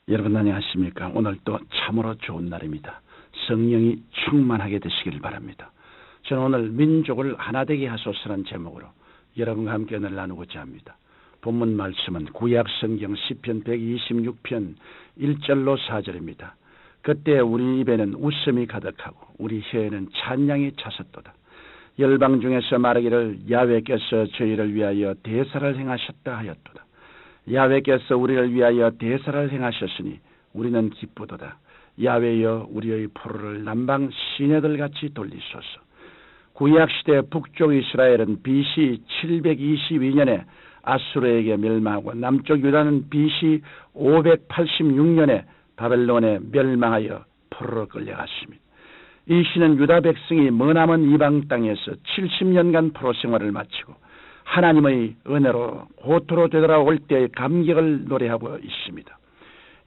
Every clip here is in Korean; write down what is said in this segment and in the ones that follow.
여러분 안녕하십니까? 오늘 또 참으로 좋은 날입니다. 성령이 충만하게 되시길 바랍니다. 저는 오늘 민족을 하나 되게 하소서라는 제목으로 여러분과 함께 오늘 나누고자 합니다. 본문 말씀은 구약 성경 시편 126편 1절로 4절입니다. 그때 우리 입에는 웃음이 가득하고 우리 혀에는 찬양이 차섰도다. 열방 중에서 말하기를 야훼께서 저희를 위하여 대사를 행하셨다 하였도다. 야훼께서 우리를 위하여 대사를 행하셨으니 우리는 기쁘도다. 야훼여 우리의 포로를 남방 시내들같이 돌리소서. 구약시대 북쪽 이스라엘은 BC 722년에 아수르에게 멸망하고 남쪽 유다는 BC 586년에 바벨론에 멸망하여 포로로 끌려갔습니다. 이 시는 유다 백성이 머나먼 이방 땅에서 70년간 포로 생활을 마치고 하나님의 은혜로 고토로 되돌아올 때의 감격을 노래하고 있습니다.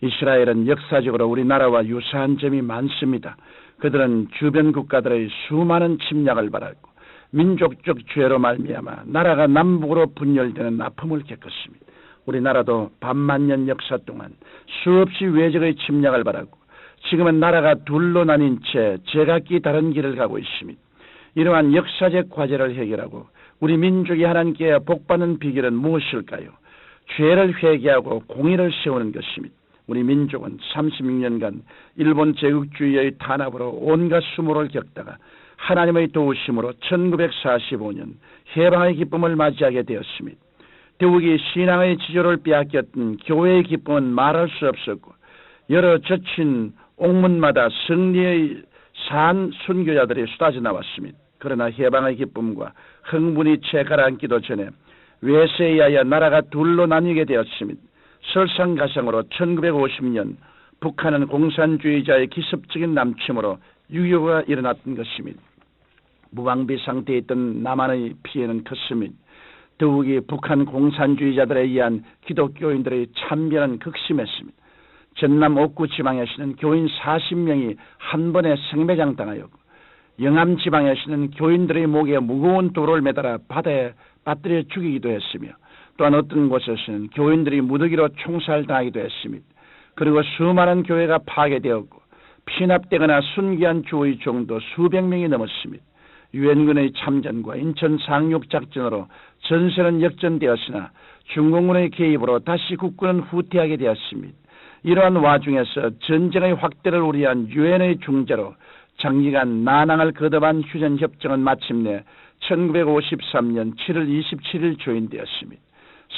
이스라엘은 역사적으로 우리나라와 유사한 점이 많습니다. 그들은 주변 국가들의 수많은 침략을 받았고 민족적 죄로 말미암아 나라가 남북으로 분열되는 아픔을 겪었습니다. 우리나라도 반만년 역사 동안 수없이 외적의 침략을 받았고 지금은 나라가 둘로 나뉜 채 제각기 다른 길을 가고 있습니다. 이러한 역사적 과제를 해결하고 우리 민족이 하나님께 복받는 비결은 무엇일까요? 죄를 회개하고 공의를 세우는 것입니다. 우리 민족은 36년간 일본 제국주의의 탄압으로 온갖 수모를 겪다가 하나님의 도우심으로 1945년 해방의 기쁨을 맞이하게 되었습니다. 더욱이 신앙의 지조를 빼앗겼던 교회의 기쁨은 말할 수 없었고 여러 젖힌 옥문마다 승리의 산 순교자들이 쏟아져 나왔습니다. 그러나 해방의 기쁨과 흥분이 채 가라앉기도 전에 외세에 의하여 나라가 둘로 나뉘게 되었습니다. 설상가상으로 1950년 북한은 공산주의자의 기습적인 남침으로 유교가 일어났던 것입니다. 무방비 상태에 있던 남한의 피해는 컸습니다. 더욱이 북한 공산주의자들에 의한 기독교인들의 참변은 극심했습니다. 전남 옥구 지방에서는 교인 40명이 한 번에 생매장당하였고 영암 지방에서는 교인들의 목에 무거운 돌을 매달아 바다에 빠뜨려 죽이기도 했으며 또한 어떤 곳에서는 교인들이 무더기로 총살당하기도 했습니다. 그리고 수많은 교회가 파괴되었고 피납되거나 순교한 주의 종도 수백 명이 넘었습니다. 유엔군의 참전과 인천 상륙작전으로 전세는 역전되었으나 중공군의 개입으로 다시 국군은 후퇴하게 되었습니다. 이러한 와중에서 전쟁의 확대를 우려한 유엔의 중재로 장기간 난항을 거듭한 휴전협정은 마침내 1953년 7월 27일 조인되었습니다.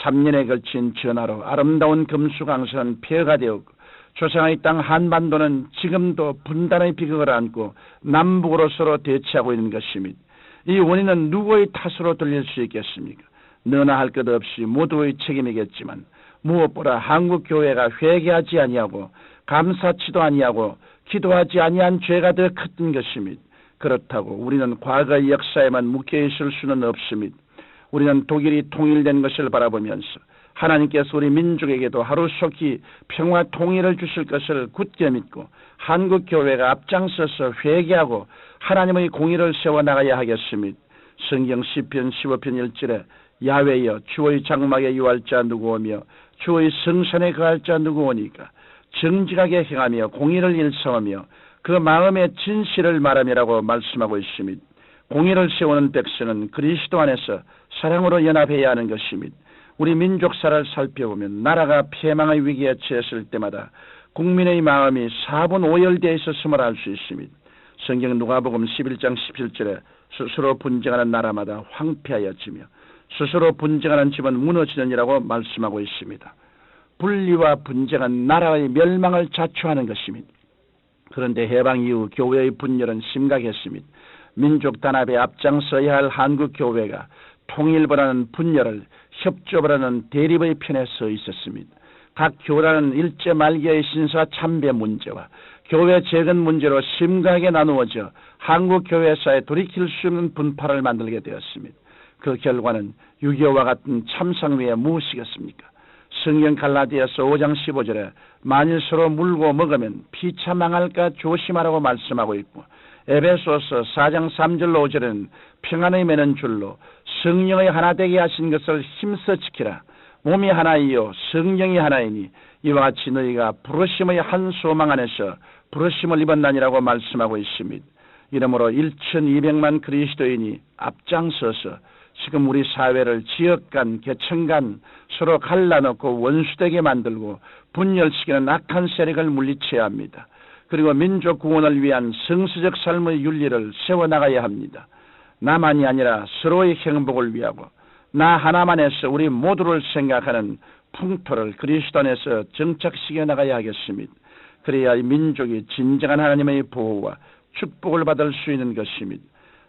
3년에 걸친 전화로 아름다운 금수강선은 폐허가 되었고 조상의 땅 한반도는 지금도 분단의 비극을 안고 남북으로 서로 대치하고 있는 것입니다. 이 원인은 누구의 탓으로 돌릴 수 있겠습니까? 너나 할 것 없이 모두의 책임이겠지만 무엇보다 한국교회가 회개하지 아니하고 감사치도 아니하고 기도하지 아니한 죄가 더 컸던 것입니다. 그렇다고 우리는 과거의 역사에만 묶여있을 수는 없습니다. 우리는 독일이 통일된 것을 바라보면서 하나님께서 우리 민족에게도 하루속히 평화 통일을 주실 것을 굳게 믿고 한국교회가 앞장서서 회개하고 하나님의 공의를 세워나가야 하겠습니다. 성경 시편 15편 1절에 야훼여 주의 장막에 유할 자 누구오며 주의 성산에 거할 자 누구오니까 정직하게 행하며 공의를 일성하며 그 마음의 진실을 말함이라고 말씀하고 있습니다. 공의를 세우는 백성은 그리스도 안에서 사랑으로 연합해야 하는 것입니다. 우리 민족사를 살펴보면 나라가 폐망의 위기에 처했을 때마다 국민의 마음이 사분오열되어 있었음을 알 수 있습니다. 성경 누가복음 11장 17절에 스스로 분쟁하는 나라마다 황폐하여지며 스스로 분쟁하는 집은 무너지느니라고 말씀하고 있습니다. 분리와 분쟁은 나라의 멸망을 자초하는 것입니다. 그런데 해방 이후 교회의 분열은 심각했습니다. 민족 단합에 앞장서야 할 한국교회가 통일보다는 분열을, 협조보다는 대립의 편에 서 있었습니다. 각 교단은 일제 말기의 신사 참배 문제와 교회 재건 문제로 심각하게 나누어져 한국교회사에 돌이킬 수 없는 분파를 만들게 되었습니다. 그 결과는 6.25와 같은 참상 외에 무엇이겠습니까? 성경 갈라디아서 5장 15절에 만일 서로 물고 먹으면 피차 망할까 조심하라고 말씀하고 있고 에베소서 4장 3절로 5절에는 평안의 매는 줄로 성령의 하나 되게 하신 것을 힘써 지키라. 몸이 하나이요 성령이 하나이니 이와 같이 너희가 부르심의 한 소망 안에서 부르심을 입었나니라고 말씀하고 있습니다. 이러므로 1200만 그리스도인이 앞장서서 지금 우리 사회를 지역 간, 계층 간 서로 갈라놓고 원수되게 만들고 분열시키는 악한 세력을 물리쳐야 합니다. 그리고 민족 구원을 위한 성서적 삶의 윤리를 세워나가야 합니다. 나만이 아니라 서로의 행복을 위하고 나 하나만에서 우리 모두를 생각하는 풍토를 그리스도 안에서 정착시켜 나가야 하겠습니다. 그래야 이 민족이 진정한 하나님의 보호와 축복을 받을 수 있는 것입니다.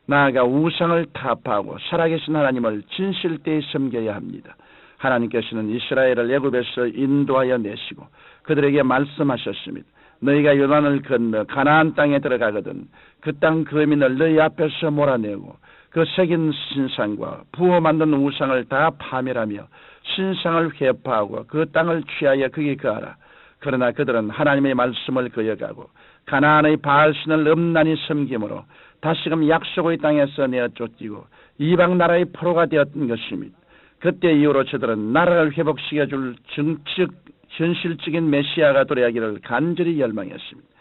나아가 우상을 타파하고 살아계신 하나님을 진실되이 섬겨야 합니다. 하나님께서는 이스라엘을 애굽에서 인도하여 내시고 그들에게 말씀하셨습니다. 너희가 요단을 건너 가나안 땅에 들어가거든 그 땅 거민을 너희 앞에서 몰아내고 그 새긴 신상과 부어 만든 우상을 다 파멸하며 신상을 회파하고 그 땅을 취하여 거기 거하라. 그러나 그들은 하나님의 말씀을 거역하고 가나안의 바알신을 엄란히 섬김으로 다시금 약속의 땅에서 내어 쫓기고 이방 나라의 포로가 되었던 것입니다. 그때 이후로 저들은 나라를 회복시켜줄 정치적 현실적인 메시아가 도래하기를 간절히 열망했습니다.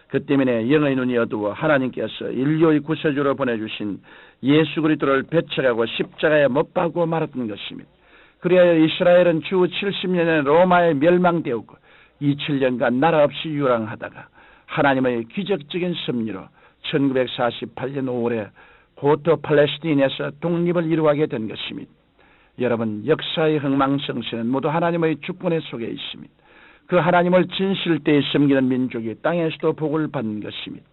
그 때문에 영의 눈이 어두워 하나님께서 인류의 구세주로 보내주신 예수 그리스도를 배척하고 십자가에 못 박고 말았던 것입니다. 그리하여 이스라엘은 주 70년에 로마에 멸망되었고 27년간 나라 없이 유랑하다가 하나님의 기적적인 섭리로 1948년 5월에 고토 팔레스타인에서 독립을 이루게 된 것입니다. 여러분, 역사의 흥망성쇠는 모두 하나님의 주권의 속에 있습니다. 그 하나님을 진실되이 섬기는 민족이 땅에서도 복을 받는 것입니다.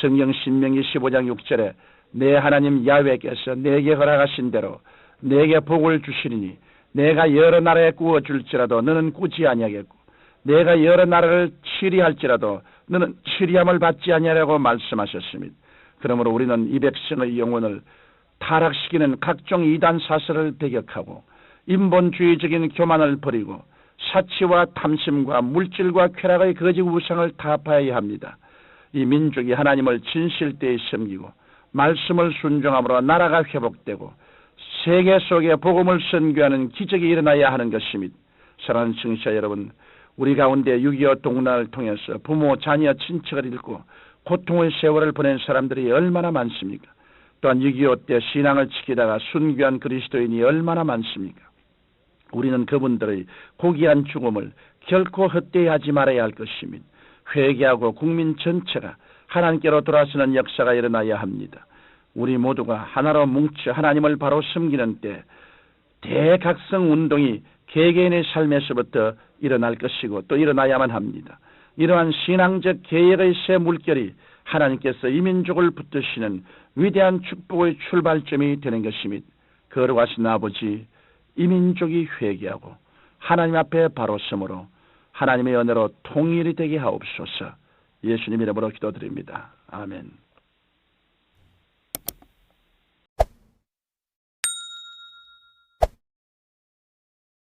성경 신명기 15장 6절에 내 하나님 야훼께서 내게 허락하신 대로 내게 복을 주시리니 내가 여러 나라에 구워줄지라도 너는 꾸지 아니하겠고 내가 여러 나라를 치리할지라도 너는 치리함을 받지 아니하라고 말씀하셨습니다. 그러므로 우리는 이 백성의 영혼을 타락시키는 각종 이단 사설을 배격하고 인본주의적인 교만을 버리고 사치와 탐심과 물질과 쾌락의 거짓 우상을 타파해야 합니다. 이 민족이 하나님을 진실되이 섬기고 말씀을 순종함으로 나라가 회복되고 세계 속에 복음을 선교하는 기적이 일어나야 하는 것입니다. 사랑하는 청취자 여러분, 우리 가운데 6.25 동란을 통해서 부모, 자녀, 친척을 잃고 고통의 세월을 보낸 사람들이 얼마나 많습니까? 또한 6.25 때 신앙을 지키다가 순교한 그리스도인이 얼마나 많습니까? 우리는 그분들의 고귀한 죽음을 결코 헛되이 하지 말아야 할 것입니다. 회개하고 국민 전체가 하나님께로 돌아서는 역사가 일어나야 합니다. 우리 모두가 하나로 뭉쳐 하나님을 바로 섬기는 때 대각성 운동이 개개인의 삶에서부터 일어날 것이고 또 일어나야만 합니다. 이러한 신앙적 개혁의 새 물결이 하나님께서 이 민족을 붙드시는 위대한 축복의 출발점이 되는 것입니다. 거룩하신 아버지, 이 민족이 회개하고 하나님 앞에 바로 서므로 하나님의 은혜로 통일이 되게 하옵소서. 예수님 이름으로 기도드립니다. 아멘.